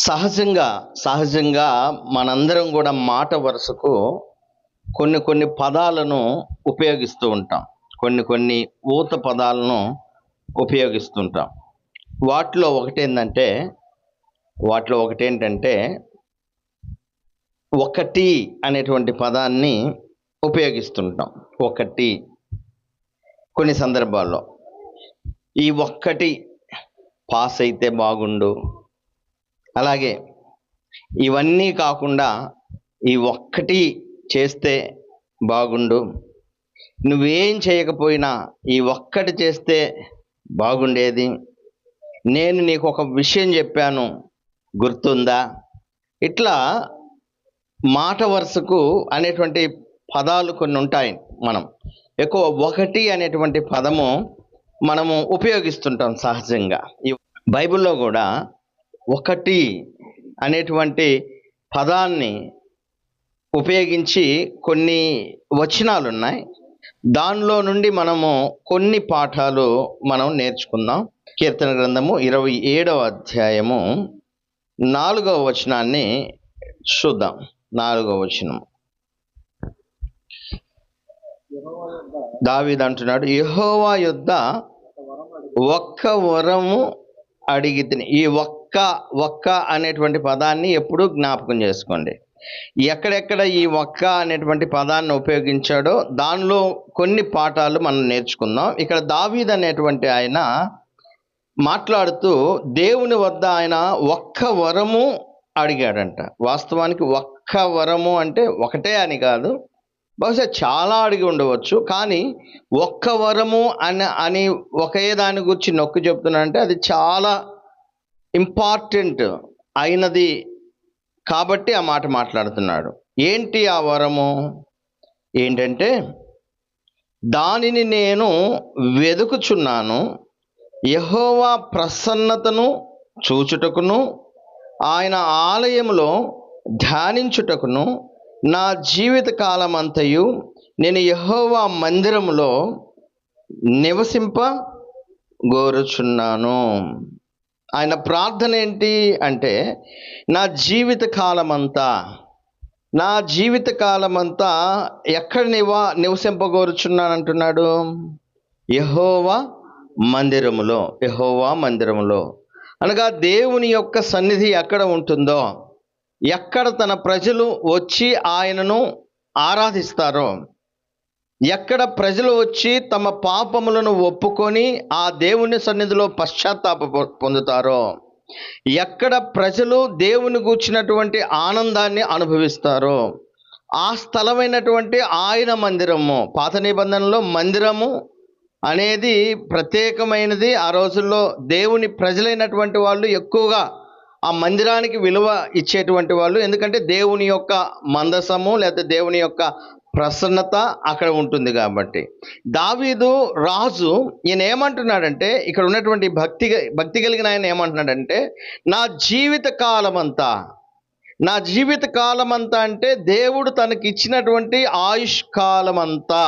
సహజంగా మనందరం కూడా మాట వరుసకు కొన్ని పదాలను ఉపయోగిస్తూ ఉంటాం. కొన్ని ఊత పదాలను ఉపయోగిస్తుంటాం. వాటిలో ఒకటేంటంటే ఒకటి అనేటువంటి పదాన్ని ఉపయోగిస్తుంటాం. ఒకటి కొన్ని సందర్భాల్లో ఈ ఒక్కటి పాస్ అయితే బాగుండు, అలాగే ఇవన్నీ కాకుండా ఈ ఒక్కటి చేస్తే బాగుండు, నువ్వేం చేయకపోయినా ఈ ఒక్కటి చేస్తే బాగుండేది, నేను నీకు ఒక విషయం చెప్పాను గుర్తుందా, ఇట్లా మాట వరుసకు అనేటువంటి పదాలు కొన్ని ఉంటాయి. మనం ఎక్కువ ఒకటి అనేటువంటి పదము మనము ఉపయోగిస్తుంటాం సహజంగా. ఈ బైబిల్లో కూడా ఒకటి అనేటువంటి పదాన్ని ఉపయోగించి కొన్ని వచనాలు ఉన్నాయి. దానిలో నుండి మనము కొన్ని పాఠాలు మనం నేర్చుకుందాం. కీర్తన గ్రంథము 27వ అధ్యాయము 4వ వచనాన్ని చూద్దాం. 4వ వచనం దావీదు అంటున్నాడు, యెహోవా యొద్ద ఒక్క వరము అడిగితిని. ఈ ఒక్క అనేటువంటి పదాన్ని ఎప్పుడూ జ్ఞాపకం చేసుకోండి. ఎక్కడెక్కడ ఈ ఒక్క అనేటువంటి పదాన్ని ఉపయోగించాడో దానిలో కొన్ని పాఠాలు మనం నేర్చుకుందాం. ఇక్కడ దావీదు అనేటువంటి ఆయన మాట్లాడుతూ దేవుని వద్ద ఆయన ఒక్క వరము అడిగాడంట. వాస్తవానికి ఒక్క వరము అంటే ఒకటే అని కాదు, బహుశా చాలా అడిగి ఉండవచ్చు. కానీ ఒక్క వరము అని ఒకే దాని గురించి నొక్కి చెప్తున్నానంటే అది చాలా ఇంపార్టెంట్ అయినది కాబట్టి ఆ మాట మాట్లాడుతున్నాడు. ఏంటి ఆ వరము? ఏంటంటే, దానిని నేను వెదుకుచున్నాను, యెహోవా ప్రసన్నతను చూచుటకును ఆయన ఆలయములో ధ్యానించుటకును నా జీవిత కాలమంతయు నేను యెహోవా మందిరములో నివసింపగోరుచున్నాను. ఆయన ప్రార్థన ఏంటి అంటే, నా జీవిత కాలమంతా ఎక్కడ నివసింపగోరుచున్నాను అంటున్నాడు? యెహోవా మందిరములో అనగా దేవుని యొక్క సన్నిధి ఎక్కడ ఉంటుందో, ఎక్కడ తన ప్రజలు వచ్చి ఆయనను ఆరాధిస్తారో, ఎక్కడ ప్రజలు వచ్చి తమ పాపములను ఒప్పుకొని ఆ దేవుని సన్నిధిలో పశ్చాత్తాప పొందుతారో, ఎక్కడ ప్రజలు దేవుని గూర్చినటువంటి ఆనందాన్ని అనుభవిస్తారో ఆ స్థలమైనటువంటి ఆయన మందిరము. పాత నిబంధనలో మందిరము అనేది ప్రత్యేకమైనది. ఆ రోజుల్లో దేవుని ప్రజలైనటువంటి వాళ్ళు ఎక్కువగా ఆ మందిరానికి విలువ ఇచ్చేటువంటి వాళ్ళు. ఎందుకంటే దేవుని యొక్క మందసము లేదా దేవుని యొక్క ప్రసన్నత అక్కడ ఉంటుంది కాబట్టి. దావీదు రాజు ఈయన ఏమంటున్నాడంటే, ఇక్కడ ఉన్నటువంటి భక్తి కలిగిన ఆయన ఏమంటున్నాడంటే, నా జీవిత కాలమంతా అంటే దేవుడు తనకి ఇచ్చినటువంటి ఆయుష్కాలమంతా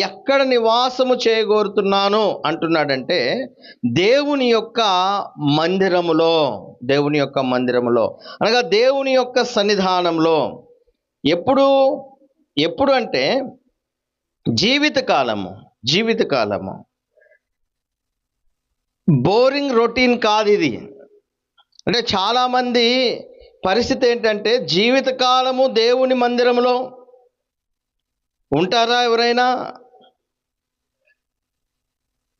ఎక్కడ నివాసము చేయగోరుతున్నాను అంటున్నాడంటే, దేవుని యొక్క మందిరములో అనగా దేవుని యొక్క సన్నిధానంలో. ఎప్పుడు అంటే జీవితకాలము బోరింగ్ రొటీన్ కాదు ఇది. అంటే చాలామంది పరిస్థితి ఏంటంటే, జీవితకాలము దేవుని మందిరంలో ఉంటారా? ఎవరైనా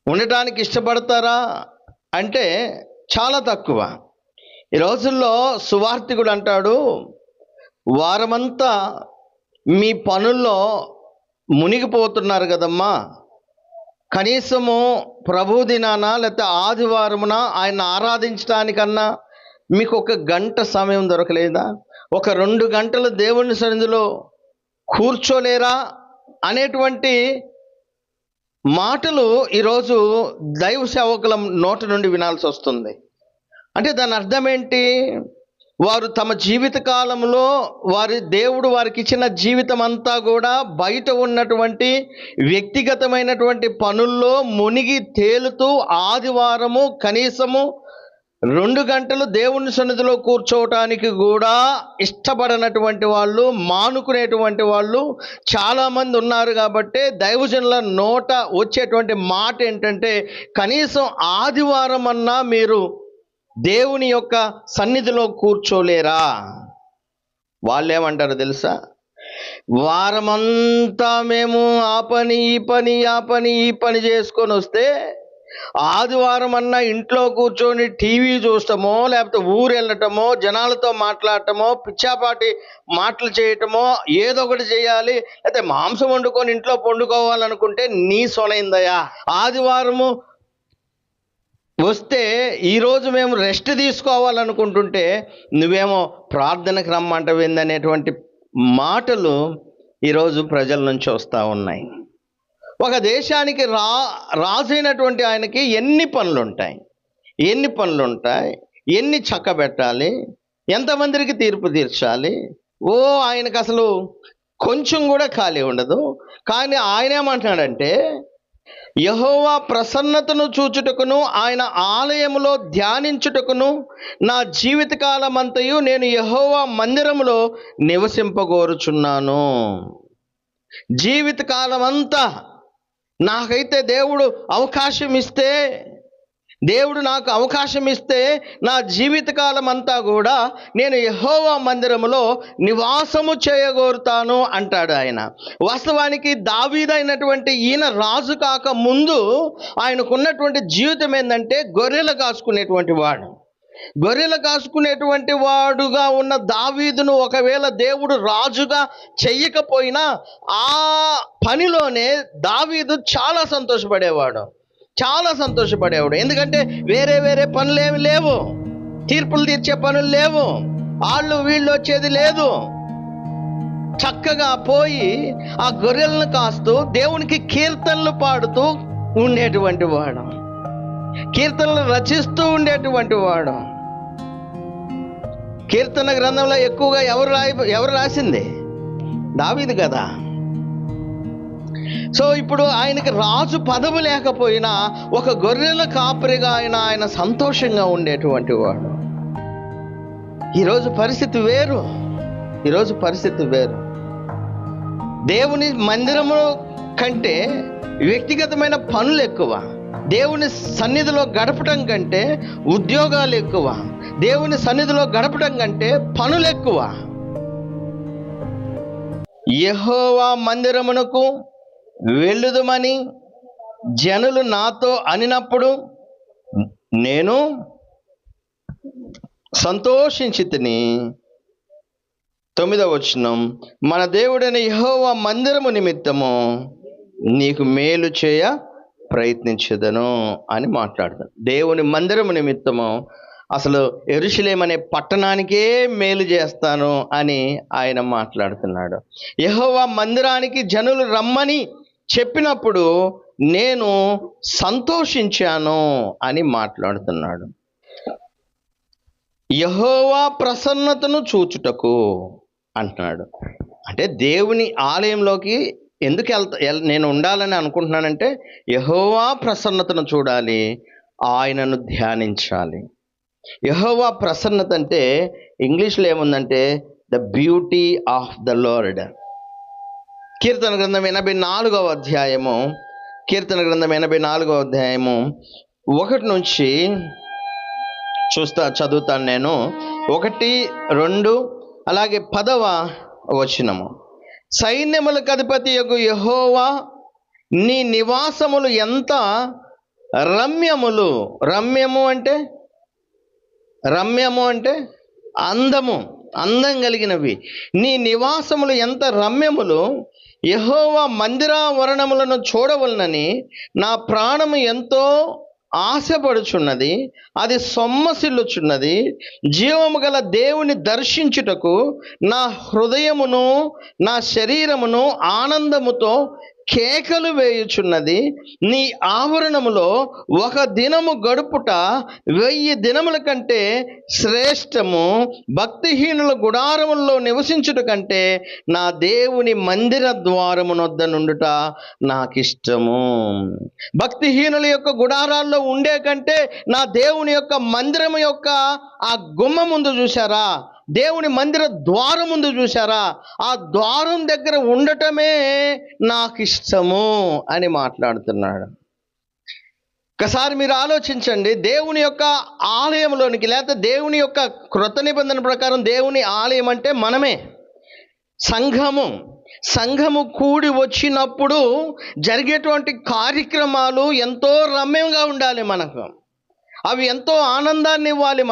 ఉండటానికి ఇష్టపడతారా అంటే చాలా తక్కువ. ఈ రోజుల్లో సువార్తికుడు అంటాడు, వారమంతా మీ పనుల్లో మునిగిపోతున్నారు కదమ్మా, కనీసము ప్రభు దినాన లేకపోతే ఆదివారమున ఆయన ఆరాధించడానికన్నా మీకు ఒక గంట సమయం దొరకలేదా? ఒక 2 గంటలు దేవుని సన్నిధిలో కూర్చోలేరా అనేటువంటి మాటలు ఈరోజు దైవ సేవకుల నోటి నుండి వినాల్సి వస్తుంది. అంటే దాని అర్థం ఏంటి? వారు తమ జీవిత కాలంలో దేవుడు వారికి ఇచ్చిన జీవితం అంతా కూడా బయట ఉన్నటువంటి వ్యక్తిగతమైనటువంటి పనుల్లో మునిగి తేలుతూ ఆదివారము కనీసము 2 గంటలు దేవుని సన్నిధిలో కూర్చోవటానికి కూడా ఇష్టపడనటువంటి వాళ్ళు, మానుకునేటువంటి వాళ్ళు చాలామంది ఉన్నారు. కాబట్టి దైవజనుల నోట వచ్చేటువంటి మాట ఏంటంటే, కనీసం ఆదివారం అన్నా మీరు దేవుని యొక్క సన్నిధిలో కూర్చోలేరా? వాళ్ళేమంటారు తెలుసా? వారమంతా మేము ఆ పని చేసుకొని వస్తే ఆదివారం అన్నా ఇంట్లో కూర్చొని టీవీ చూడటమో, లేకపోతే ఊరు వెళ్ళటమో, జనాలతో మాట్లాడటమో, పిచ్చాపాటి మాటలు చేయటమో, ఏదో ఒకటి చేయాలి. లేకపోతే మాంసం వండుకొని ఇంట్లో వండుకోవాలనుకుంటే నీ సొనైందయా. ఆదివారము వస్తే ఈరోజు మేము రెస్ట్ తీసుకోవాలనుకుంటుంటే నువ్వేమో ప్రార్థనకు రమ్మంటవేందనేటువంటి మాటలు ఈరోజు ప్రజల నుంచి వస్తూ ఉన్నాయి. ఒక దేశానికి రాజైనటువంటి ఆయనకి ఎన్ని పనులు ఉంటాయి, ఎన్ని చక్కబెట్టాలి, ఎంతమందికి తీర్పు తీర్చాలి. ఆయనకు అసలు కొంచెం కూడా ఖాళీ ఉండదు. కానీ ఆయన ఏమంటున్నాడంటే, యెహోవా ప్రసన్నతను చూచుటకును ఆయన ఆలయములో ధ్యానించుటకును నా జీవితకాలమంతయు నేను యెహోవా మందిరములో నివసింపగోరుచున్నాను. జీవితకాలం అంతా నాకైతే దేవుడు నాకు అవకాశం ఇస్తే నా జీవితకాలం అంతా కూడా నేను యెహోవా మందిరములో నివాసము చేయగోరుతాను అంటాడు ఆయన. వాస్తవానికి దావీదైనటువంటి ఈయన రాజు కాక ముందు ఆయనకున్నటువంటి జీవితం ఏంటంటే, గొర్రెలు కాసుకునేటువంటి వాడుగా ఉన్న దావీదును ఒకవేళ దేవుడు రాజుగా చెయ్యకపోయినా ఆ పనిలోనే దావీదు చాలా సంతోషపడేవాడు. ఎందుకంటే వేరే పనులేమి లేవు, తీర్పులు తీర్చే పనులు లేవు, వీళ్ళు వచ్చేది లేదు. చక్కగా పోయి ఆ గొర్రెలను కాస్తూ దేవునికి కీర్తనలు పాడుతూ ఉండేటువంటి వాడు, కీర్తనలు రచిస్తూ ఉండేటువంటి వాడు. కీర్తన గ్రంథంలో ఎక్కువగా ఎవరు రాసింది? దావీదు కదా. సో ఇప్పుడు ఆయనకి రాజు పదవి లేకపోయినా ఒక గొర్రెల కాపరిగా ఆయన సంతోషంగా ఉండేటువంటి వాడు. ఈరోజు పరిస్థితి వేరు. దేవుని మందిరము కంటే వ్యక్తిగతమైన పనులు ఎక్కువ, దేవుని సన్నిధిలో గడపటం కంటే ఉద్యోగాలు ఎక్కువ, దేవుని సన్నిధిలో గడపటం కంటే పనులు ఎక్కువ. యెహోవా మందిరమునకు వెళ్ళుదుమని జనులు నాతో అనినప్పుడు నేను సంతోషించితిని. 9వ వచనం, మన దేవుడైన యెహోవా మందిరము నిమిత్తము నీకు మేలు చేయ ప్రయత్నించదను అని మాట్లాడుతాడు. దేవుని మందిరము నిమిత్తము అసలు యెరూషలేము అనే పట్టణానికే మేలు చేస్తాను అని ఆయన మాట్లాడుతున్నాడు. యెహోవా మందిరానికి జనులు రమ్మని చెప్పినప్పుడు నేను సంతోషించాను అని మాట్లాడుతున్నాడు. యెహోవా ప్రసన్నతను చూచుటకు అంటున్నాడు. అంటే దేవుని ఆలయంలోకి ఎందుకు నేను ఉండాలని అనుకుంటున్నానంటే, యెహోవా ప్రసన్నతను చూడాలి, ఆయనను ధ్యానించాలి. యెహోవా ప్రసన్నత అంటే ఇంగ్లీష్లో ఏముందంటే the beauty of the lord. కీర్తన గ్రంథం 84వ అధ్యాయము 1 నుంచి చదువుతాను నేను. 1, 2 అలాగే 10వ వచనము. సైన్యములకు అధిపతియగు యెహోవా, నీ నివాసములు ఎంత రమ్యములు. రమ్యము అంటే అందం కలిగినవి. నీ నివాసములు ఎంత రమ్యములు. యెహోవా మందిరావరణములను చూడవలనని నా ప్రాణము ఎంతో ఆశపడుచున్నది, అది సొమ్మసిల్లుచున్నది. జీవము గల దేవుని దర్శించుటకు నా హృదయమును నా శరీరమును ఆనందముతో కేకలు వేయుచున్నది. నీ ఆవరణములో ఒక దినము గడుపుట 1000 దినముల కంటే శ్రేష్టము. భక్తిహీనుల గుడారముల్లో నివసించుట కంటే నా దేవుని మందిర ద్వారమునొద్ద నుండుట నాకిష్టము. భక్తిహీనుల యొక్క గుడారాల్లో ఉండే కంటే నా దేవుని యొక్క మందిరం యొక్క ఆ గుమ్మ ముందు చూసారా, దేవుని మందిర ద్వారం ముందు చూసారా, ఆ ద్వారం దగ్గర ఉండటమే నాకు ఇష్టము అని మాట్లాడుతున్నాడు. ఒకసారి మీరు ఆలోచించండి, దేవుని యొక్క ఆలయంలోనికి, లేకపోతే దేవుని యొక్క కృత నిబంధన ప్రకారం దేవుని ఆలయం అంటే మనమే, సంఘము కూడి వచ్చినప్పుడు జరిగేటువంటి కార్యక్రమాలు ఎంతో రమ్యంగా ఉండాలి. అవి ఎంతో ఆనందాన్ని ఇవ్వాలి.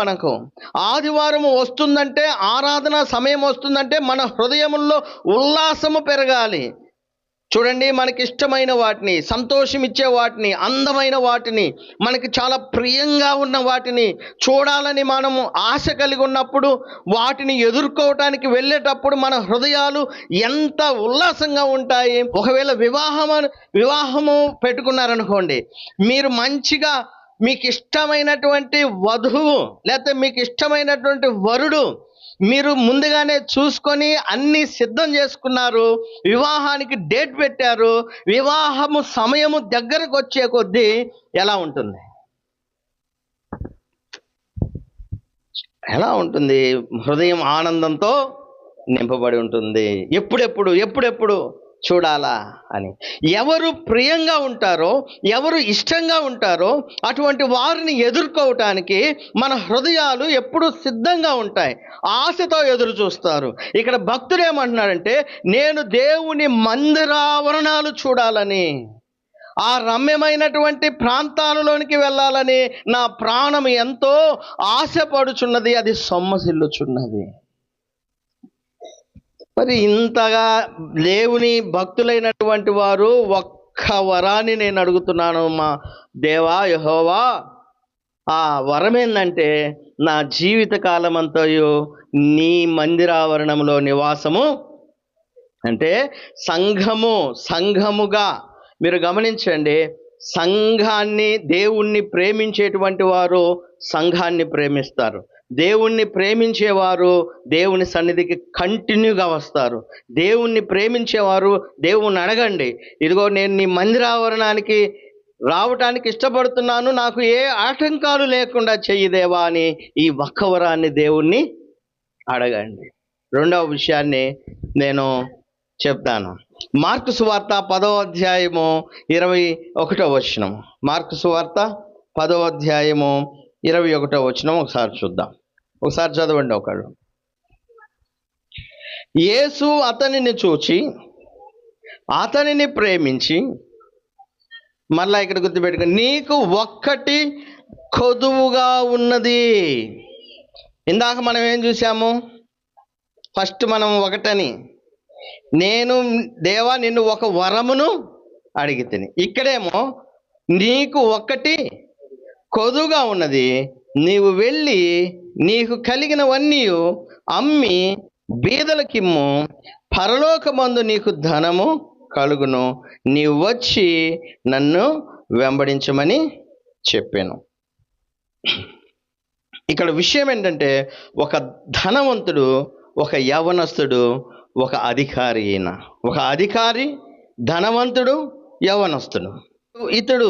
ఆదివారం వస్తుందంటే, ఆరాధన సమయం వస్తుందంటే మన హృదయముల్లో ఉల్లాసము పెరగాలి. చూడండి, మనకి ఇష్టమైన వాటిని, సంతోషం ఇచ్చే వాటిని, అందమైన వాటిని, మనకి చాలా ప్రియంగా ఉన్న వాటిని చూడాలని మనము ఆశ కలిగి ఉన్నప్పుడు, వాటిని ఎదుర్కోవటానికి వెళ్ళేటప్పుడు మన హృదయాలు ఎంత ఉల్లాసంగా ఉంటాయి. ఒకవేళ వివాహము పెట్టుకున్నారనుకోండి, మీరు మంచిగా మీకు ఇష్టమైనటువంటి వధువు లేకపోతే మీకు ఇష్టమైనటువంటి వరుడు మీరు ముందుగానే చూసుకొని అన్నీ సిద్ధం చేసుకున్నారు, వివాహానికి డేట్ పెట్టారు. వివాహము సమయము దగ్గరకు వచ్చే కొద్దీ ఎలా ఉంటుంది? హృదయం ఆనందంతో నింపబడి ఉంటుంది. ఎప్పుడెప్పుడు చూడాలా అని. ఎవరు ప్రియంగా ఉంటారో, ఎవరు ఇష్టంగా ఉంటారో అటువంటి వారిని ఎదుర్కోవటానికి మన హృదయాలు ఎప్పుడు సిద్ధంగా ఉంటాయి, ఆశతో ఎదురు చూస్తారు. ఇక్కడ భక్తుడు ఏమంటున్నాడంటే, నేను దేవుని మందిరావరణాలు చూడాలని, ఆ రమ్యమైనటువంటి ప్రాంతాలలోనికి వెళ్ళాలని నా ప్రాణం ఎంతో ఆశపడుచున్నది, అది సొమ్మసిల్లుచున్నది. మరి ఇంతగా దేవుని భక్తులైనటువంటి వారు ఒక్క వరాన్ని నేను అడుగుతున్నాను, మా దేవా యెహోవా, ఆ వరం ఏంటంటే నా జీవిత కాలమంతయు నీ మందిరావరణంలో నివాసము. అంటే సంఘముగా మీరు గమనించండి, సంఘాన్ని, దేవుణ్ణి ప్రేమించేటువంటి వారు సంఘాన్ని ప్రేమిస్తారు. దేవుణ్ణి ప్రేమించేవారు దేవుని సన్నిధికి కంటిన్యూగా వస్తారు. దేవుణ్ణి ప్రేమించేవారు దేవుణ్ణి అడగండి, ఇదిగో నేను నీ మందిరావరణానికి రావటానికి ఇష్టపడుతున్నాను, నాకు ఏ ఆటంకాలు లేకుండా చెయ్యి దేవా అని ఈ ఒక్క వరాన్ని దేవుణ్ణి అడగండి. రెండవ విషయాన్ని నేను చెప్తాను. మార్కు సువార్త 10వ అధ్యాయము 21వ వచనం. మార్కు సువార్త 10వ అధ్యాయము 21వ వచనం ఒకసారి చూద్దాం. ఒకసారి చదవండి ఒకళ్ళు. యేసు అతనిని చూచి అతనిని ప్రేమించి, మళ్ళా ఇక్కడ గుర్తుపెట్టుకో, నీకు ఒక్కటి కొదువుగా ఉన్నది. ఇందాక మనం ఏం చూసాము? ఫస్ట్ మనం ఒకటని, నేను దేవా నిన్ను ఒక వరమును అడిగితిని. ఇక్కడేమో నీకు ఒక్కటి కొదువుగా ఉన్నది, నీవు వెళ్ళి నీకు కలిగినవన్నీ అమ్మి బీదలకిమ్ము, పరలోకమందు నీకు ధనము కలుగును, నీవు వచ్చి నన్ను వెంబడించమని చెప్పాను. ఇక్కడ విషయం ఏంటంటే, ఒక ధనవంతుడు, ఒక యవనస్తుడు, ఒక అధికారి. ఒక అధికారి, ధనవంతుడు, యవనస్తుడు. ఇతడు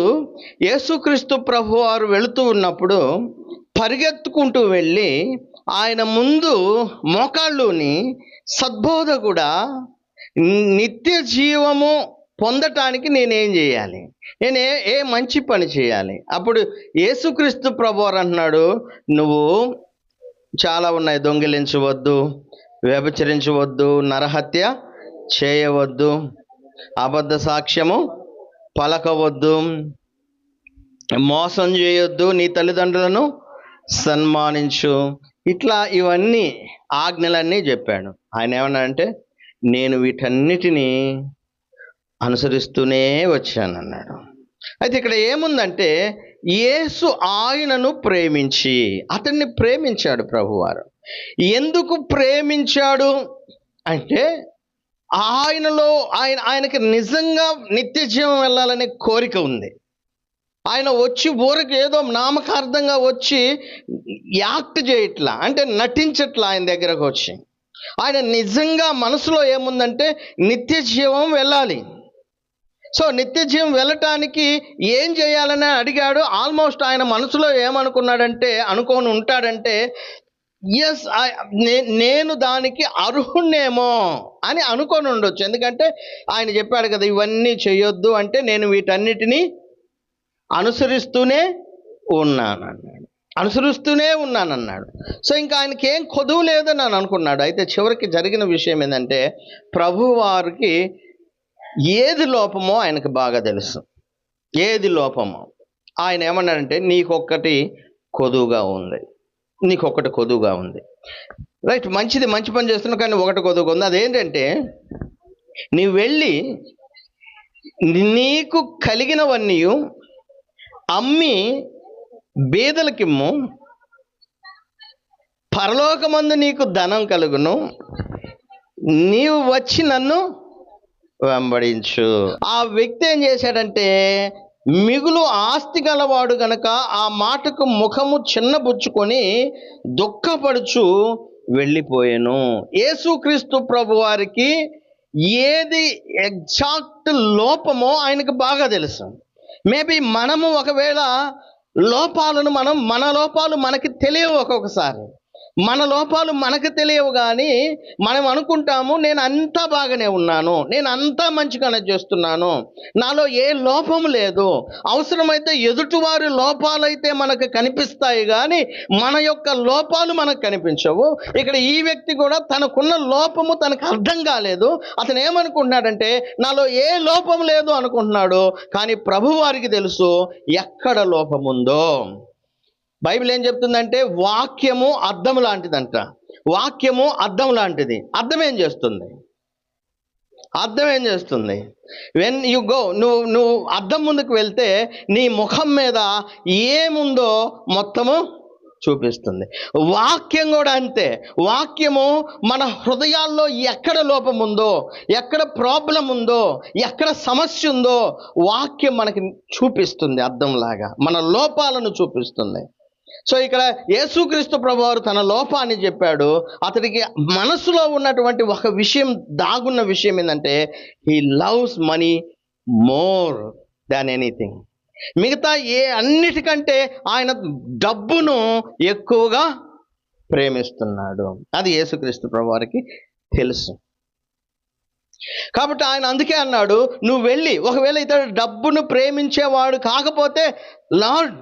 యేసుక్రీస్తు ప్రభువారు వెళుతూ ఉన్నప్పుడు పరిగెత్తుకుంటూ వెళ్ళి ఆయన ముందు మోకాళ్ళుని, సద్బోధకుడా, నిత్య జీవము పొందటానికి నేనేం చేయాలి, నేను ఏ మంచి పని చేయాలి? అప్పుడు యేసుక్రీస్తు ప్రభువారు అంటున్నాడు, నువ్వు చాలా ఉన్నాయి, దొంగిలించవద్దు, వ్యభిచరించవద్దు, నరహత్య చేయవద్దు, అబద్ధ సాక్ష్యము పలకవద్దు, మోసం చేయొద్దు, నీ తల్లిదండ్రులను సన్మానించు, ఇట్లా ఇవన్నీ ఆజ్ఞలన్నీ చెప్పాడు. ఆయన ఏమన్నాడంటే, నేను వీటన్నిటినీ అనుసరిస్తూనే వచ్చానన్నాడు. అయితే ఇక్కడ ఏముందంటే, యేసు ఆయనను ప్రేమించి, అతన్ని ప్రేమించాడు ప్రభువారు. ఎందుకు ప్రేమించాడు అంటే, ఆయనలో ఆయనకి నిజంగా నిత్య జీవం వెళ్ళాలనే కోరిక ఉంది. ఆయన వచ్చి ఊరికి ఏదో నామకార్థంగా వచ్చి యాక్ట్ చేయట్లా, అంటే నటించట్లా. ఆయన దగ్గరకు వచ్చి ఆయన నిజంగా మనసులో ఏముందంటే నిత్య జీవం వెళ్ళాలి. సో నిత్య జీవం వెళ్ళటానికి ఏం చేయాలని అడిగాడు. ఆల్మోస్ట్ ఆయన మనసులో ఏమనుకున్నాడంటే, అనుకోని ఉంటాడంటే, ఎస్ నేను దానికి అర్హుణ్ణేమో అని అనుకొని ఉండొచ్చు. ఎందుకంటే ఆయన చెప్పాడు కదా, ఇవన్నీ చేయొద్దు అంటే నేను వీటన్నిటినీ అనుసరిస్తూనే ఉన్నానన్నాడు. సో ఇంకా ఆయనకి ఏం కొదువు లేదని అని అనుకున్నాడు. అయితే చివరికి జరిగిన విషయం ఏంటంటే, ప్రభువారికి ఏది లోపమో ఆయనకు బాగా తెలుసు. ఏది లోపమో ఆయన ఏమన్నాడంటే, నీకొక్కటి కొదువుగా ఉంది. రైట్, మంచిది, మంచి పని చేస్తున్నావు, కానీ ఒకటి కొదువుగా ఉంది. అదేంటంటే, నీవు వెళ్ళి నీకు కలిగినవన్నీ అమ్మి బీదలకిమ్ము, పరలోకమందు నీకు ధనం కలుగును, నీవు వచ్చి నన్ను వెంబడించు. ఆ వ్యక్తి ఏం చేశాడంటే, మిగులు ఆస్తి గలవాడు గనక ఆ మాటకు ముఖము చిన్నబుచ్చుకొని దుఃఖపడుచు వెళ్ళిపోయాను. యేసుక్రీస్తు ప్రభు వారికి ఏది ఎగ్జాక్ట్ లోపమో ఆయనకు బాగా తెలుసు. మేబీ మనము ఒకవేళ మన లోపాలు మనకి తెలియవు. ఒక్కొక్కసారి మన లోపాలు మనకు తెలియవు, కానీ మనం అనుకుంటాము నేను అంతా బాగానే ఉన్నాను, నేను అంతా మంచిగానే చేస్తున్నాను, నాలో ఏ లోపం లేదు. అవసరమైతే ఎదుటివారి లోపాలైతే మనకు కనిపిస్తాయి, కానీ మన యొక్క లోపాలు మనకు కనిపించవు. ఇక్కడ ఈ వ్యక్తి కూడా తనకున్న లోపము తనకు అర్థం కాలేదు. అతను ఏమనుకుంటున్నాడంటే, నాలో ఏ లోపం లేదు అనుకుంటున్నాడు, కానీ ప్రభువారికి తెలుసు ఎక్కడ లోపముందో. బైబిల్ ఏం చెప్తుందంటే, వాక్యము అద్దం లాంటిదంట. వాక్యము అద్దం లాంటిది. అద్దం ఏం చేస్తుంది? వెన్ యు గో, నువ్వు అద్దం ముందుకు వెళ్తే నీ ముఖం మీద ఏముందో మొత్తము చూపిస్తుంది. వాక్యం కూడా అంతే. వాక్యము మన హృదయాల్లో ఎక్కడ లోపం ఉందో, ఎక్కడ ప్రాబ్లం ఉందో, ఎక్కడ సమస్య ఉందో వాక్యం మనకి చూపిస్తుంది. అద్దంలాగా మన లోపాలను చూపిస్తుంది. సో ఇక్కడ యేసుక్రీస్తు ప్రభువారు తన లోపాన్ని చెప్పాడు. అతడికి మనసులో ఉన్నటువంటి ఒక విషయం, దాగున్న విషయం ఏంటంటే, he loves money more than anything. మిగతా అన్నిటికంటే ఆయన డబ్బును ఎక్కువగా ప్రేమిస్తున్నాడు. అది యేసుక్రీస్తు ప్రభువారికి తెలుసు. కాబట్టి ఆయన అందుకే అన్నాడు, నువ్వు వెళ్ళి, ఒకవేళ ఇతడు డబ్బును ప్రేమించేవాడు కాకపోతే, లార్డ్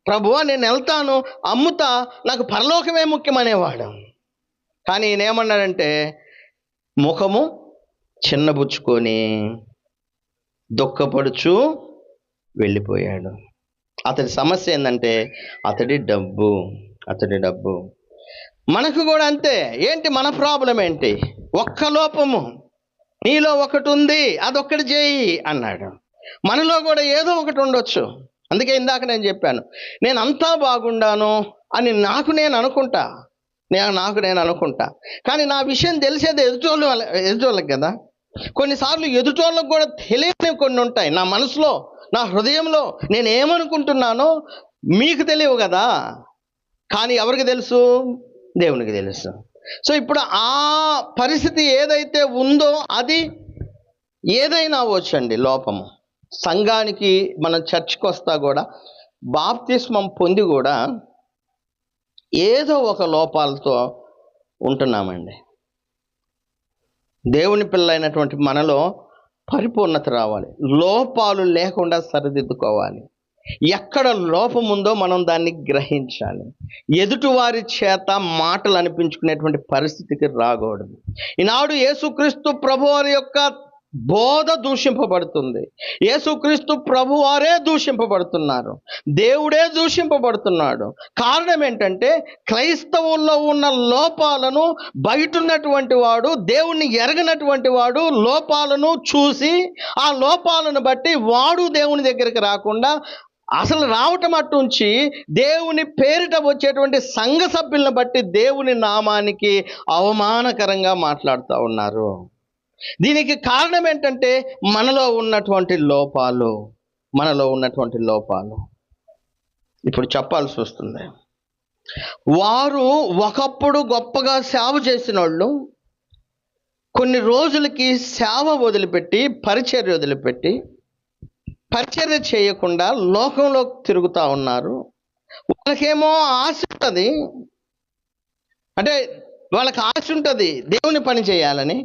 ప్రభువా నేను వెళ్తాను, అమ్ముతా, నాకు పరలోకమే ముఖ్యమనేవాడు. కానీ ఈయన ఏమన్నాడంటే, ముఖము చిన్నబుచ్చుకొని దుఃఖపడుచు వెళ్ళిపోయాడు. అతడి సమస్య ఏంటంటే అతడి డబ్బు. మనకు కూడా అంతే. ఏంటి మన ప్రాబ్లం ఏంటి? ఒక్క లోపము, నీలో ఒకటి ఉంది, అదొక్కటి చేయి అన్నాడు. మనలో కూడా ఏదో ఒకటి ఉండొచ్చు. అందుకే ఇందాక నేను చెప్పాను, నేను అంతా బాగుండాను అని నాకు నేను అనుకుంటా, కానీ నా విషయం తెలిసేది ఎదుటోళ్ళకి కదా. కొన్నిసార్లు ఎదుటోళ్ళకి కూడా తెలియని కొన్ని ఉంటాయి. నా మనసులో, నా హృదయంలో నేను ఏమనుకుంటున్నానో మీకు తెలియవు కదా, కానీ ఎవరికి తెలుసు? దేవునికి తెలుసు. సో ఇప్పుడు ఆ పరిస్థితి ఏదైతే ఉందో అది ఏదైనా అవ్వచ్చండి. లోపము సంఘానికి, మనం చర్చ్కి వస్తా కూడా, బాప్తిస్మం పొంది కూడా ఏదో ఒక లోపాలతో ఉంటున్నామండి. దేవుని పిల్లైనటువంటి మనలో పరిపూర్ణత రావాలి. లోపాలు లేకుండా సరిదిద్దుకోవాలి. ఎక్కడ లోపం ఉందో మనం దాన్ని గ్రహించాలి. ఎదుటివారి చేత మాటలు అనిపించుకునేటువంటి పరిస్థితికి రాకూడదు. ఈనాడు యేసుక్రీస్తు ప్రభువారి యొక్క బోధ దూషింపబడుతుంది. యేసుక్రీస్తు ప్రభువారే దూషింపబడుతున్నారు, దేవుడే దూషింపబడుతున్నాడు. కారణం ఏంటంటే, క్రైస్తవుల్లో ఉన్న లోపాలను బయటున్నటువంటి వాడు, దేవుణ్ణి ఎరగనటువంటి వాడు లోపాలను చూసి ఆ లోపాలను బట్టి వాడు దేవుని దగ్గరికి రాకుండా, అసలు రావటం అట్టుంచి దేవుని పేరిట వచ్చేటువంటి సంఘ సభ్యులను బట్టి దేవుని నామానికి అవమానకరంగా మాట్లాడుతూ ఉన్నారు. దీనికి కారణం ఏంటంటే మనలో ఉన్నటువంటి లోపాలు. ఇప్పుడు చెప్పాల్సి వస్తుంది. వారు ఒకప్పుడు గొప్పగా సేవ చేసిన వాళ్ళు కొన్ని రోజులకి సేవ వదిలిపెట్టి, పరిచర్య చేయకుండా లోకంలో తిరుగుతూ ఉన్నారు. వాళ్ళకేమో ఆశ ఉంటుంది, అంటే వాళ్ళకి ఆశ ఉంటుంది దేవుని పని చేయాలని.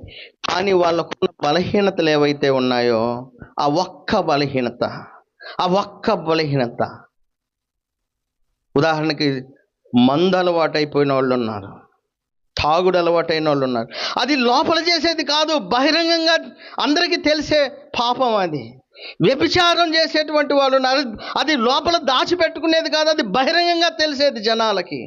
కానీ వాళ్ళకున్న బలహీనతలు ఏవైతే ఉన్నాయో ఆ ఒక్క బలహీనత, ఉదాహరణకి మందు అలవాటైపోయిన వాళ్ళు ఉన్నారు, తాగుడు అలవాటైన వాళ్ళు ఉన్నారు. అది లోపల చేసేది కాదు, బహిరంగంగా అందరికీ తెలిసే పాపం అది. వ్యభిచారం చేసేటువంటి వాళ్ళు ఉన్నారు, అది లోపల దాచిపెట్టుకునేది కాదు, అది బహిరంగంగా తెలిసేది జనాలకి.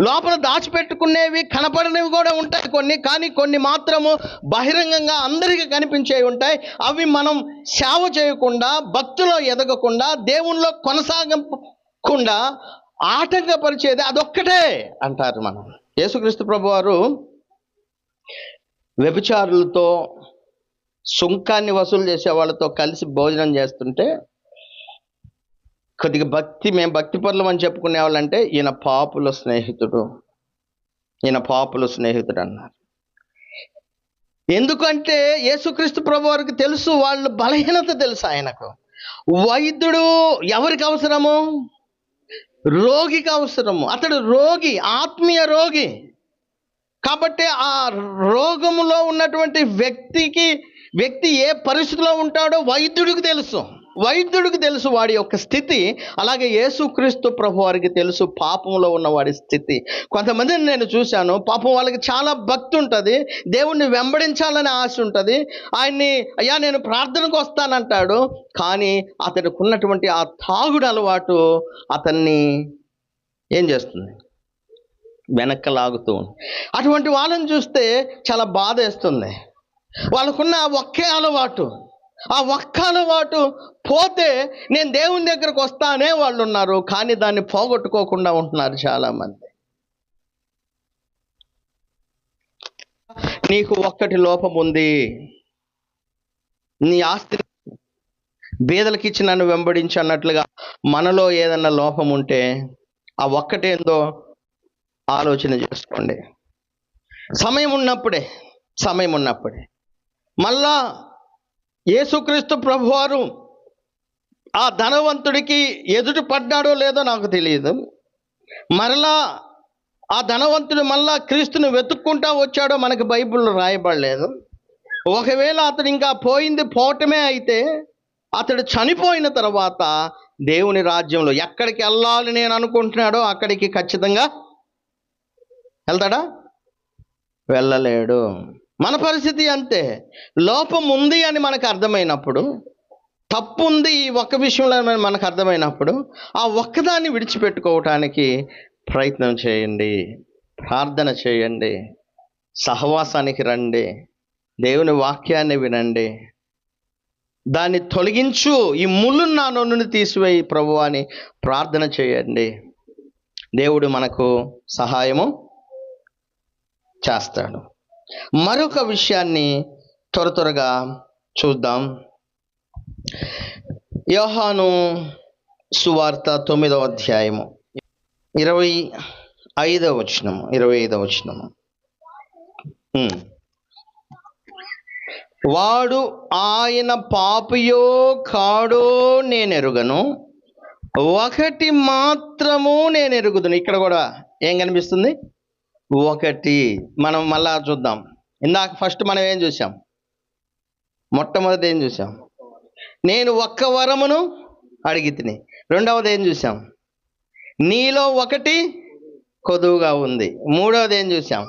లోపల దాచిపెట్టుకునేవి కనపడనివి కూడా ఉంటాయి కొన్ని, కానీ కొన్ని మాత్రము బహిరంగంగా అందరికీ కనిపించేవి ఉంటాయి. అవి మనం సేవ చేయకుండా, భక్తిలో ఎదగకుండా, దేవునిలో కొనసాగకుండా ఆటంకపరిచేది అదొక్కటే అంటారు. మనం యేసుక్రీస్తు ప్రభువారు వ్యభిచారులతో, సుంకాన్ని వసూలు చేసే వాళ్ళతో కలిసి భోజనం చేస్తుంటే కొద్దిగా మేము భక్తి పరులం అని చెప్పుకునే వాళ్ళంటే ఈయన పాపుల స్నేహితుడు అన్నారు. ఎందుకంటే యేసుక్రీస్తు ప్రభువారికి తెలుసు వాళ్ళ బలహీనత తెలుసు ఆయనకు. వైద్యుడు ఎవరికి అవసరము? రోగికి అవసరము. అతడు రోగి, ఆత్మీయ రోగి. కాబట్టి ఆ రోగములో ఉన్నటువంటి వ్యక్తి ఏ పరిస్థితిలో ఉంటాడో వైద్యుడికి తెలుసు వాడి యొక్క స్థితి. అలాగే యేసుక్రీస్తు ప్రభు వారికి తెలుసు పాపంలో ఉన్న వాడి స్థితి. కొంతమందిని నేను చూశాను, పాపం వాళ్ళకి చాలా భక్తి ఉంటుంది, దేవుణ్ణి వెంబడించాలని ఆశ ఉంటుంది, ఆయన్ని అయ్యా నేను ప్రార్థనకు వస్తానంటాడు. కానీ అతడికి ఉన్నటువంటి ఆ తాగుడు అలవాటు అతన్ని ఏం చేస్తుంది? వెనక్కి లాగుతూ. అటువంటి వాళ్ళని చూస్తే చాలా బాధ వేస్తుంది. వాళ్ళకున్న ఆ ఒక్క అలవాటు పోతే నేను దేవుని దగ్గరకు వస్తానే వాళ్ళు ఉన్నారు, కానీ దాన్ని పోగొట్టుకోకుండా ఉంటున్నారు చాలామంది. నీకు ఒక్కటి లోపం ఉంది, నీ ఆస్తి బీదలకి ఇచ్చి నన్ను వెంబడించి అన్నట్లుగా మనలో ఏదన్నా లోపం ఉంటే ఆ ఒక్కటేందో ఆలోచన చేసుకోండి. సమయం ఉన్నప్పుడే మళ్ళా యేసుక్రీస్తు ప్రభువారు ఆ ధనవంతుడికి ఎదుటి పడ్డాడో లేదో నాకు తెలియదు. మరలా ఆ ధనవంతుడు మళ్ళా క్రీస్తుని వెతుక్కుంటా వచ్చాడో మనకి బైబిల్లో రాయబడలేదు. ఒకవేళ అతడు ఇంకా పోవటమే అయితే అతడు చనిపోయిన తర్వాత దేవుని రాజ్యంలో ఎక్కడికి వెళ్ళాలి నేను అనుకుంటున్నాడో అక్కడికి ఖచ్చితంగా వెళ్తాడా? వెళ్ళలేడు. మన పరిస్థితి అంతే. లోపం ఉంది అని మనకు అర్థమైనప్పుడు, తప్పు ఉంది ఈ ఒక్క విషయంలో మనకు అర్థమైనప్పుడు ఆ ఒక్కదాన్ని విడిచిపెట్టుకోవటానికి ప్రయత్నం చేయండి, ప్రార్థన చేయండి, సహవాసానికి రండి, దేవుని వాక్యాన్ని వినండి, దాన్ని తొలగించు, ఈ ముళ్ళు నా నొన్నుని తీసివేయి ప్రభువా అని ప్రార్థన చేయండి. దేవుడు మనకు సహాయము చేస్తాడు. మరొక విషయాన్ని త్వరగా చూద్దాం. యోహాను సువార్త 9వ అధ్యాయము 25వ వచనము. వాడు ఆయన పాపియో కాడో నేనెరుగను, ఒకటి మాత్రము నేను ఎరుగుదును. ఇక్కడ కూడా ఏం కనిపిస్తుంది? ఒకటి. మనం మళ్ళా చూద్దాం. ఇందాక ఫస్ట్ మనం ఏం చూసాం? మొట్టమొదటి ఏం చూసాం? నేను ఒక్క వరమును అడిగి తిని. రెండవది ఏం చూసాం? నీలో ఒకటి కొదువుగా ఉంది. మూడవది ఏం చూసాం?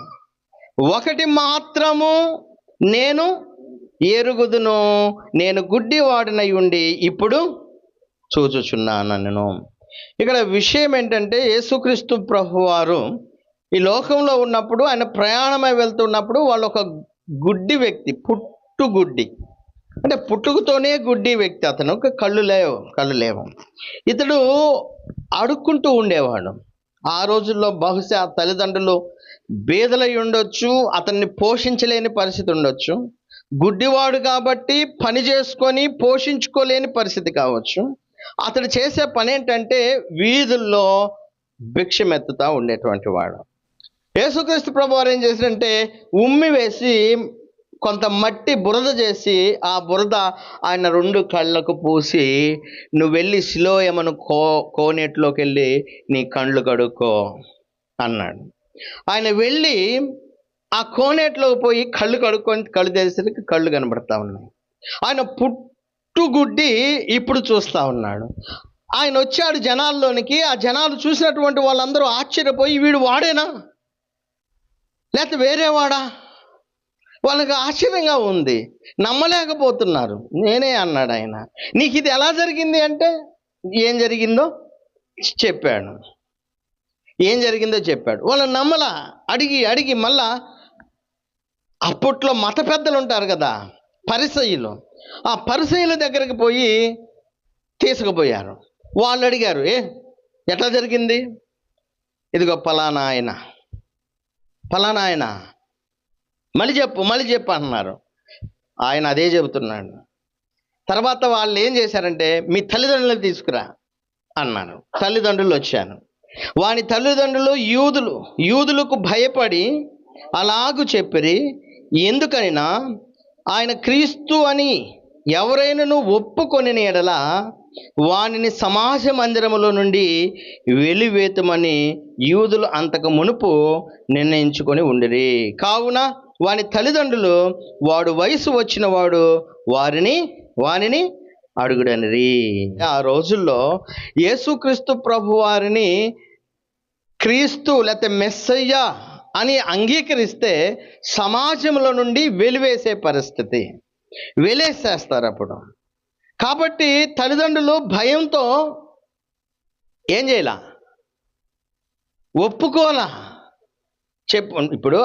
ఒకటి మాత్రము నేను ఎరుగుదును, నేను గుడ్డివాడినై ఉండి ఇప్పుడు చూచుచున్నాను నేను. ఇక్కడ విషయం ఏంటంటే యేసుక్రీస్తు ప్రభువారు ఈ లోకంలో ఉన్నప్పుడు, ఆయన ప్రయాణమై వెళ్తున్నప్పుడు వాళ్ళు ఒక గుడ్డి వ్యక్తి, పుట్టుగుడ్డి, అంటే పుట్టుకతోనే గుడ్డి వ్యక్తి. అతను కళ్ళు లేవు. ఇతడు అడుక్కుంటూ ఉండేవాడు. ఆ రోజుల్లో బహుశా తల్లిదండ్రులు బీదలై ఉండొచ్చు, అతన్ని పోషించలేని పరిస్థితి ఉండొచ్చు. గుడ్డివాడు కాబట్టి పని చేసుకొని పోషించుకోలేని పరిస్థితి కావచ్చు. అతడు చేసే పని ఏంటంటే వీధుల్లో భిక్షమెత్తుతా ఉండేటువంటి వాడు. యేసుక్రీస్తు ప్రభు వారు ఏం చేశారంటే ఉమ్మి వేసి కొంత మట్టి బురద చేసి ఆ బురద ఆయన 2 కళ్ళకు పూసి, నువ్వు వెళ్ళి సిలోయమను కోనేటిలోకి వెళ్ళి నీ కళ్ళు కడుక్కో అన్నాడు. ఆయన వెళ్ళి ఆ కోనేటిలోకి పోయి కళ్ళు కడుక్కొని కళ్ళు తెరిసరికి కళ్ళు కనబడతా ఉన్నాయి. ఆయన పుట్టుగుడ్డి ఇప్పుడు చూస్తూ ఉన్నాడు. ఆయన వచ్చాడు జనాల్లోనికి. ఆ జనాలు చూసినటువంటి వాళ్ళందరూ ఆశ్చర్యపోయి, వీడు వాడేనా లేకపోతే వేరేవాడా? వాళ్ళకి ఆశ్చర్యంగా ఉంది, నమ్మలేకపోతున్నారు. నేనే అన్నాడు ఆయన. నీకు ఇది ఎలా జరిగింది అంటే ఏం జరిగిందో చెప్పాడు. ఏం జరిగిందో చెప్పాడు. వాళ్ళు నమ్మలా. అడిగి మళ్ళా అప్పట్లో మత పెద్దలు ఉంటారు కదా, పరిసయ్యులు. ఆ పరిసయ్యుల దగ్గరికి పోయి తీసుకుపోయారు. వాళ్ళు అడిగారు, ఎట్లా జరిగింది? ఇదిగో పలానా ఆయన మళ్ళీ చెప్పు అన్నారు. ఆయన అదే చెబుతున్నాడు. తర్వాత వాళ్ళు ఏం చేశారంటే, మీ తల్లిదండ్రులను తీసుకురా అన్నారు. తల్లిదండ్రులు వచ్చాను. వాని తల్లిదండ్రులు యూదులకు భయపడి అలాగూ చెప్పిరి. ఎందుకనినా ఆయన క్రీస్తు అని ఎవరైనాను ఒప్పుకొని ఎడల వానిని సమాజ మందిరములో నుండి వెలివేతమని యూదులు అంతకు మునుపు నిర్ణయించుకొని ఉండిరి. కావున వాని తల్లిదండ్రులు వాడు వయసు వచ్చిన వాడు వానిని అడుగుడనిరి. ఆ రోజుల్లో యేసుక్రీస్తు ప్రభు వారిని క్రీస్తు లేకపోతే మెస్సయ్య అని అంగీకరిస్తే సమాజంలో నుండి వెలివేసే పరిస్థితి, వెలేసేస్తారు అప్పుడు. కాబట్టి తల్లిదండ్రులు భయంతో ఏం చేయాల, ఒప్పుకోలా. ఇప్పుడు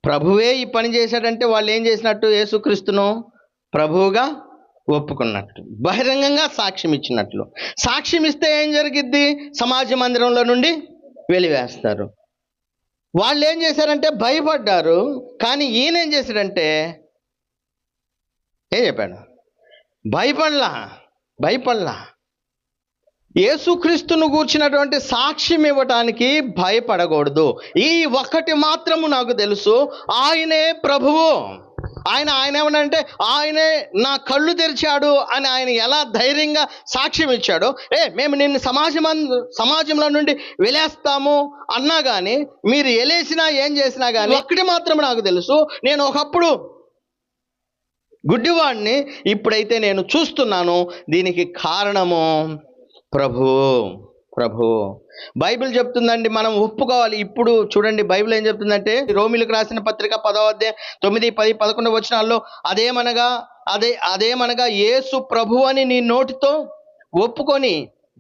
ప్రభువే ఈ పని చేశాడంటే వాళ్ళు ఏం చేసినట్టు? యేసుక్రీస్తును ప్రభువుగా ఒప్పుకున్నట్టు, బహిరంగంగా సాక్ష్యం ఇచ్చినట్లు. సాక్ష్యం ఇస్తే ఏం జరిగిద్ది? సమాజ మందిరంలో నుండి వెలివేస్తారు. వాళ్ళు ఏం చేశారంటే భయపడ్డారు. కానీ ఈయన ఏం చేశాడంటే ఏం చెప్పాడు? భయపడలా. యేసుక్రీస్తును గూర్చినటువంటి సాక్ష్యం ఇవ్వటానికి భయపడకూడదు. ఈ ఒక్కటి మాత్రము నాకు తెలుసు, ఆయనే ప్రభువు. ఆయన ఏమనంటే ఆయనే నా కళ్ళు తెరిచాడు అని ఆయన ఎలా ధైర్యంగా సాక్ష్యం ఇచ్చాడో, మేము నిన్ను సమాజంలో నుండి వెలేస్తాము అన్నా కానీ, మీరు వెలేసినా ఏం చేసినా కానీ ఒక్కటి మాత్రం నాకు తెలుసు, నేను ఒకప్పుడు గుడ్డివాడిని, ఇప్పుడైతే నేను చూస్తున్నాను. దీనికి కారణము ప్రభు. బైబిల్ చెప్తుందండి, మనం ఒప్పుకోవాలి. ఇప్పుడు చూడండి బైబిల్ ఏం చెప్తుందంటే, రోమిలకు రాసిన పత్రిక 10వ అధ్యాయం 9, 10, 11 వచనాల్లో అదేమనగా యేసు ప్రభు అని నీ నోటితో ఒప్పుకొని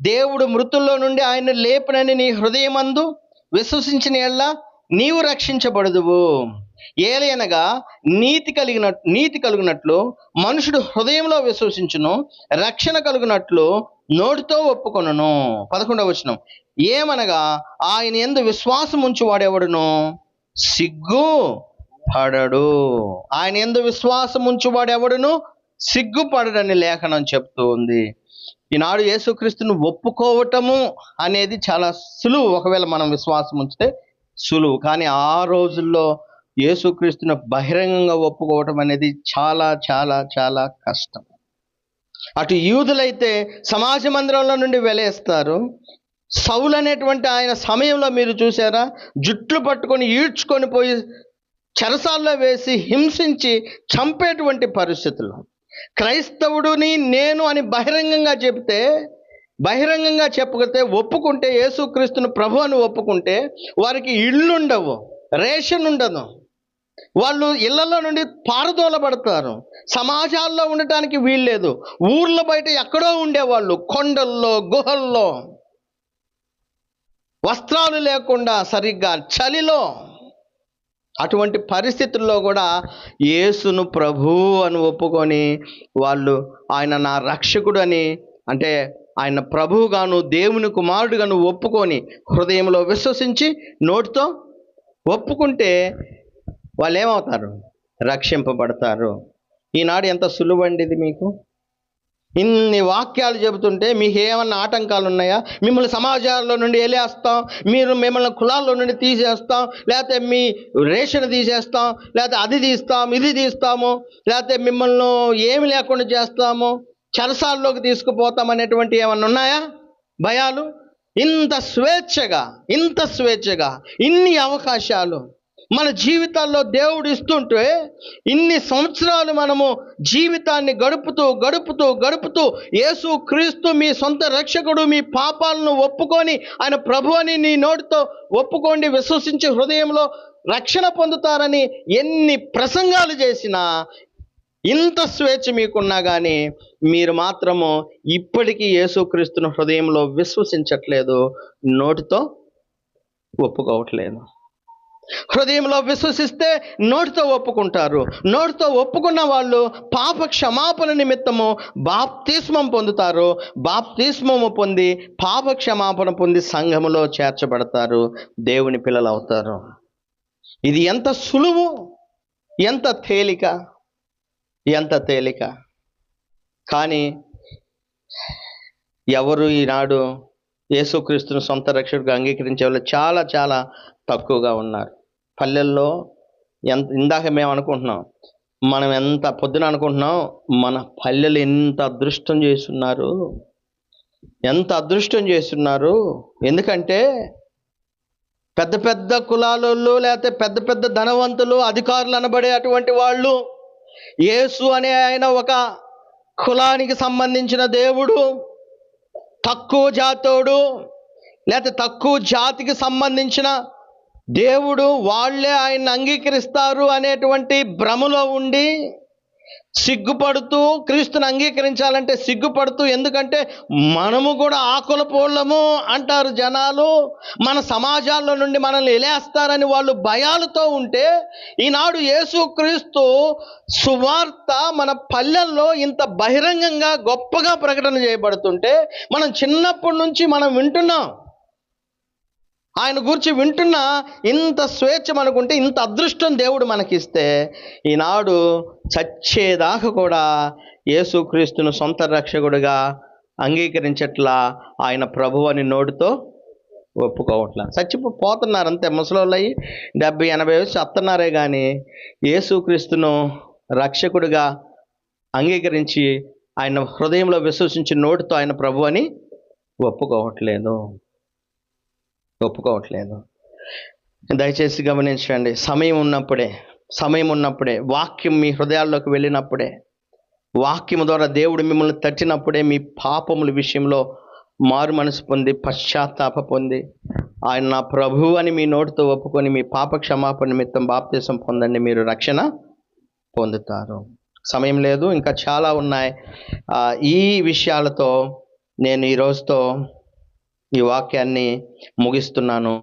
దేవుడు మృతుల్లో నుండి ఆయన లేపునని నీ హృదయమందు విశ్వసించిన యెడల నీవు రక్షించబడుదువు. ఏలయనగా నీతి కలుగునట్లు మనుషుడు హృదయంలో విశ్వసించును, రక్షణ కలుగునట్లు నోటితో ఒప్పుకొనును. 11వ వచనం, ఏమనగా ఆయన యందు విశ్వాసం ఉంచువాడెవడును సిగ్గుపడడు. ఆయన యందు విశ్వాసం ఉంచువాడెవడును సిగ్గుపడడని లేఖనం చెప్తూ ఉంది. ఈనాడు యేసుక్రీస్తును ఒప్పుకోవటము అనేది చాలా సులువు, ఒకవేళ మనం విశ్వాసం ఉంచితే సులువు. కానీ ఆ రోజుల్లో యేసుక్రీస్తును బహిరంగంగా ఒప్పుకోవటం అనేది చాలా చాలా చాలా కష్టం. అటు యూదులైతే సమాజ మందిరంలో నుండి వెలేస్తారు. సౌలు అనేటువంటి ఆయన సమయంలో మీరు చూసారా, జుట్లు పట్టుకొని ఈడ్చుకొని పోయి చెరసాల్లో వేసి హింసించి చంపేటువంటి పరిస్థితులు. క్రైస్తవుడిని నేను అని బహిరంగంగా చెప్పగలిగితే ఒప్పుకుంటే, యేసుక్రీస్తును ప్రభు అని ఒప్పుకుంటే వారికి ఇళ్ళు ఉండవు, రేషన్ ఉండదు, వాళ్ళు ఇళ్లలో నుండి పారదోలబడతారు, సమాజాల్లో ఉండటానికి వీల్లేదు. ఊర్ల బయట ఎక్కడో ఉండేవాళ్ళు, కొండల్లో గుహల్లో, వస్త్రాలు లేకుండా సరిగ్గా చలిలో. అటువంటి పరిస్థితుల్లో కూడా యేసును ప్రభు అని ఒప్పుకొని వాళ్ళు ఆయన నా రక్షకుడు అని, అంటే ఆయన ప్రభువుగాను దేవుని కుమారుడుగాను ఒప్పుకొని హృదయంలో విశ్వసించి నోటితో ఒప్పుకుంటే వాళ్ళు ఏమవుతారు? రక్షింపబడతారు. ఈనాడు ఎంత సులువండి ఇది మీకు. ఇన్ని వాక్యాలు చెబుతుంటే మీకు ఏమన్నా ఆటంకాలు ఉన్నాయా? మిమ్మల్ని సమాజాల్లో నుండి వెళ్ళేస్తాం, మిమ్మల్ని కులాల్లో నుండి తీసేస్తాం, లేకపోతే మీ రేషన్ తీసేస్తాం, లేకపోతే అది తీస్తాం, ఇది తీస్తాము, లేకపోతే మిమ్మల్ని ఏమి లేకుండా చేస్తాము, చెరసాల్లోకి తీసుకుపోతాం అనేటువంటి ఏమన్నా ఉన్నాయా భయాలు? ఇంత స్వేచ్ఛగా ఇన్ని అవకాశాలు మన జీవితాల్లో దేవుడు ఇస్తుంటే, ఇన్ని సంవత్సరాలు మనము జీవితాన్ని గడుపుతూ యేసు క్రీస్తు మీ సొంత రక్షకుడు, మీ పాపాలను ఒప్పుకొని ఆయన ప్రభు అని నీ నోటితో ఒప్పుకోండి, విశ్వసించి హృదయంలో రక్షణ పొందుతారని ఎన్ని ప్రసంగాలు చేసినా, ఇంత స్వేచ్ఛ మీకున్నా కానీ మీరు మాత్రము ఇప్పటికీ యేసుక్రీస్తును హృదయంలో విశ్వసించట్లేదు, నోటితో ఒప్పుకోవట్లేదు. హృదయంలో విశ్వసిస్తే నోటితో ఒప్పుకుంటారు. నోటితో ఒప్పుకున్న వాళ్ళు పాప క్షమాపణ నిమిత్తము బాప్తిస్మం పొందుతారు. బాప్తిస్మము పొంది పాప క్షమాపణ పొంది సంఘములో చేర్చబడతారు, దేవుని పిల్లలు అవుతారు. ఇది ఎంత సులువు, ఎంత తేలిక. కానీ ఎవరు ఈనాడు యేసుక్రీస్తును సొంత రక్షకుడిగా అంగీకరించే వాళ్ళు చాలా చాలా తక్కువగా ఉన్నారు. పల్లెల్లో ఇందాక మేము అనుకుంటున్నాం, మనం ఎంత పొద్దున అనుకుంటున్నాం, మన పల్లెలు ఎంత అదృష్టం చేస్తున్నారు. ఎందుకంటే పెద్ద పెద్ద కులాలలో, లేకపోతే పెద్ద పెద్ద ధనవంతులు, అధికారులు అనబడే అటువంటి వాళ్ళు, యేసు అనే ఆయన ఒక కులానికి సంబంధించిన దేవుడు, తక్కువ జాతోడు, లేకపోతే తక్కువ జాతికి సంబంధించిన దేవుడు, వాళ్ళే ఆయన్ని అంగీకరిస్తారు అనేటువంటి భ్రమలో ఉండి సిగ్గుపడుతూ, క్రీస్తుని అంగీకరించాలంటే సిగ్గుపడుతూ, ఎందుకంటే మనము కూడా ఆ కులపోళ్ళము అంటారు జనాలు, మన సమాజాల్లో నుండి మనల్ని ఎలేస్తారని వాళ్ళు భయాలతో ఉంటే, ఈనాడు యేసుక్రీస్తు సువార్త మన పల్లెల్లో ఇంత బహిరంగంగా గొప్పగా ప్రకటన చేయబడుతుంటే, మనం చిన్నప్పటి నుంచి మనం వింటున్నాం, ఆయన గురించి వింటున్నా, ఇంత స్వేచ్ఛ మనకుంటే, ఇంత అదృష్టం దేవుడు మనకిస్తే, ఈనాడు చచ్చేదాకా కూడా యేసుక్రీస్తును సొంత రక్షకుడిగా అంగీకరించట్లా, ఆయన ప్రభు అని నోటితో ఒప్పుకోవట్లా. చచ్చిపోతున్నారు అంతే, ముసలోళ్ళు అయ్యి 70-80 వయసు వస్తున్నారే కానీ యేసుక్రీస్తును రక్షకుడిగా అంగీకరించి ఆయన హృదయంలో విశ్వసించి నోటితో ఆయన ప్రభు అని ఒప్పుకోవట్లేదు. దయచేసి గమనించండి, సమయం ఉన్నప్పుడే వాక్యం మీ హృదయాల్లోకి వెళ్ళినప్పుడే, వాక్యం ద్వారా దేవుడు మిమ్మల్ని తట్టినప్పుడే మీ పాపముల విషయంలో మారు మనసు పొంది పశ్చాత్తాప పొంది ఆయన నా ప్రభువు అని మీ నోటితో ఒప్పుకొని మీ పాప క్షమాపణ నిమిత్తం బాప్తిసం పొందండి, మీరు రక్షణ పొందుతారు. సమయం లేదు, ఇంకా చాలా ఉన్నాయి. ఈ విషయాలతో నేను ఈ రోజుతో ఈ వాక్యాన్ని ముగిస్తున్నాను.